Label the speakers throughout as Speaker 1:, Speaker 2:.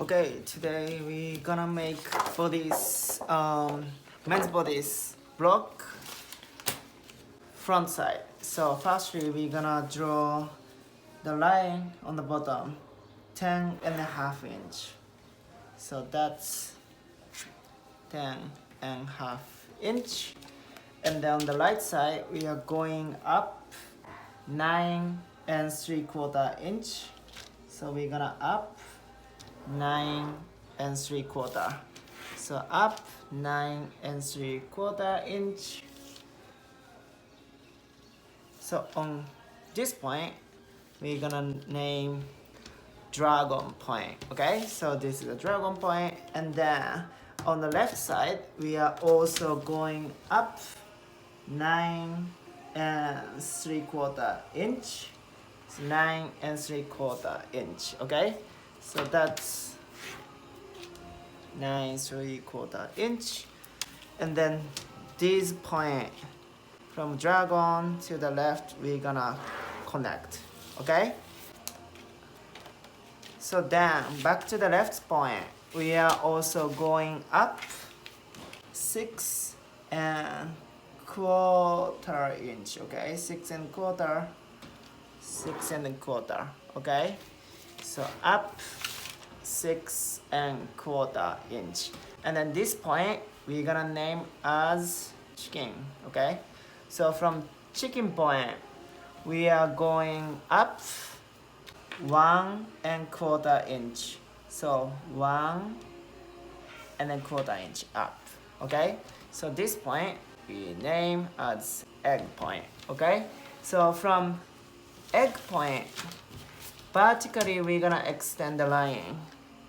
Speaker 1: Okay, today we gonna make bodice, men's bodice block front side. So firstly we gonna draw the line on the bottom, 10.5 inch. So that's 10.5 inch. And then on the right side we are going up 9.75 inch. So we're gonna up 9.75. So up 9.75 inch. So on this point, we're gonna name dragon point. Okay, so this is a dragon point, and then on the left side, we are also going up 9.75 inch. It's 9.75 inch. Okay, so that's 9.75 inch, and then this point from dragon to the left we're gonna connect. Okay, so then back to the left point we are also going up 6.25 inch. Okay, 6.25. Okay, so up 6.25 inch, and then this point we're gonna name as chicken. Okay, so from chicken point we are going up 1.25 inch. So 1.25 inch up. Okay, so this point we name as egg point. Okay, so from egg point vertically we're gonna extend the line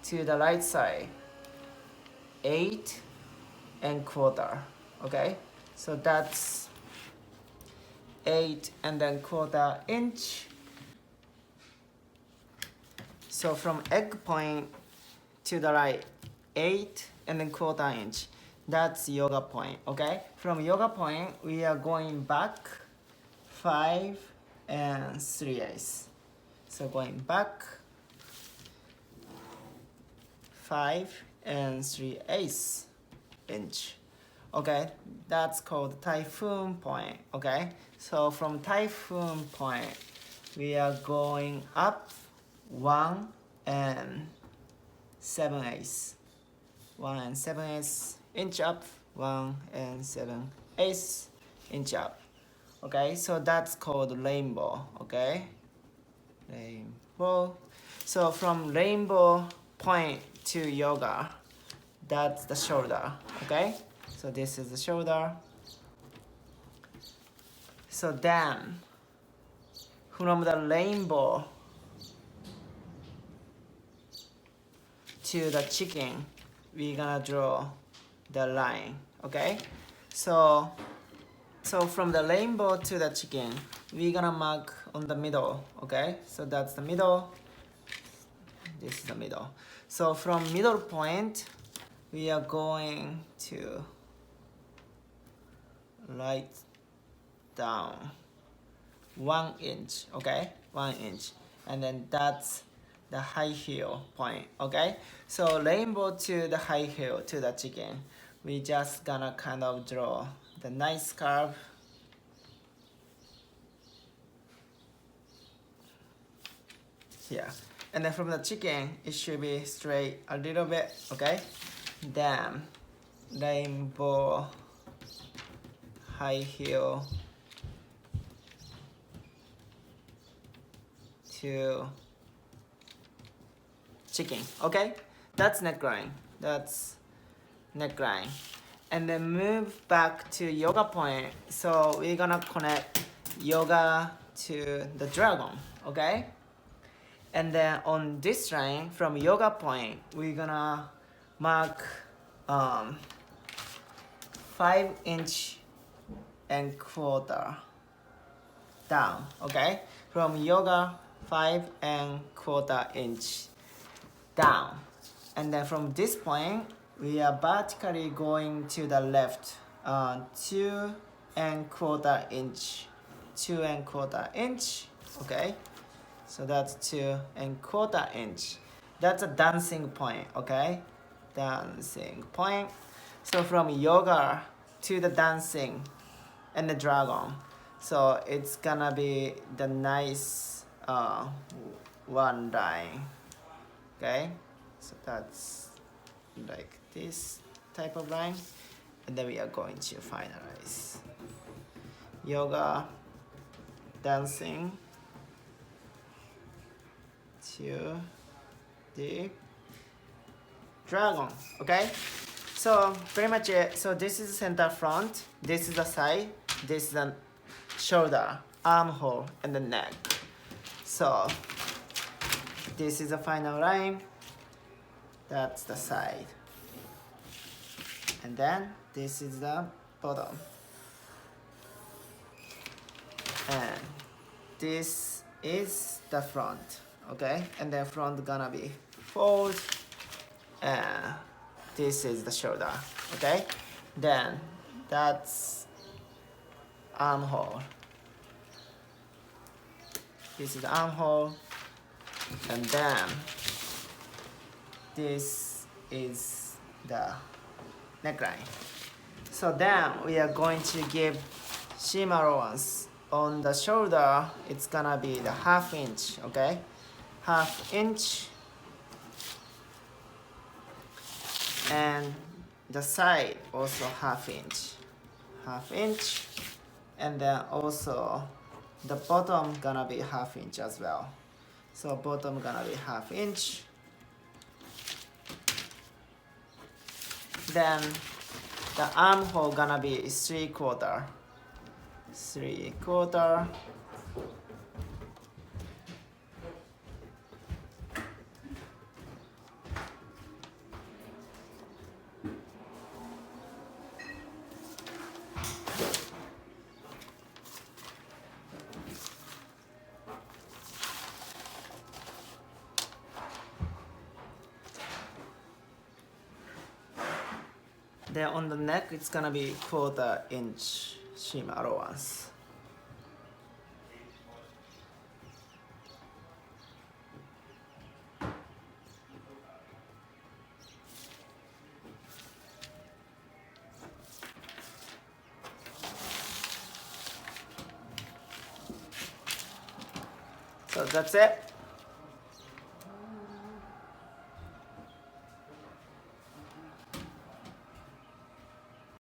Speaker 1: to the right side 8.25. Okay, so that's 8.25 inch. So from egg point to the right 8.25 inch, that's yoga point. Okay, from yoga point we are going back 5.3/8. So going back 5.3/8 inch. Okay, that's called typhoon point. Okay, so from typhoon point we are going up 1.7/8. 1.7/8 inch up, 1.7/8 inch up. Okay, so that's called rainbow. Okay, rainbow. So from rainbow point to yoga, that's the shoulder. Okay, so this is the shoulder. So then from the rainbow to the chicken we're gonna draw the line. Okay, so from the rainbow to the chicken we're gonna mark on the middle. Okay, so that's the middle, this is the middle. So from middle point we are going to write down 1 inch. Okay, 1 inch, and then that's the high heel point. Okay, so rainbow to the high heel to the chicken, we just gonna kind of draw the nice curve. Here, and then from the chicken it should be straight a little bit. Okay, then rainbow high heel to chicken. Okay, that's neckline. That's neckline. And then move back to yoga point. So we're gonna connect yoga to the dragon. Okay, and then on this line from yoga point we're gonna mark 5.25 down. Okay, from yoga 5.25 down, and then from this point we are vertically going to the left 2.25 inch. Okay, so that's 2.25 inch. that's a dancing point, okay? Dancing point. So from yoga to the dancing and the dragon. So it's gonna be the nice one line, okay? So that's like this type of line, and then we are going to finalize. Yoga, dancing to the dragon, okay? So pretty much it. So this is center front, this is the side, this is the shoulder, armhole, and the neck. So this is the final line, that's the side. And then this is the bottom. And this is the front, okay? And then front gonna be fold, and this is the shoulder, okay? Then that's armhole. This is the armhole, and then this is the neckline. So then we are going to give seam allowance. On the shoulder, it's gonna be the 1/2 inch, okay? 1/2 inch. And the side also 1/2 inch. 1/2 inch. And then also the bottom gonna be 1/2 inch as well. So bottom gonna be 1/2 inch. Then the armhole gonna be 3/4. 3/4. Then on the neck, it's gonna be 1/4 inch seam allowance. So that's it.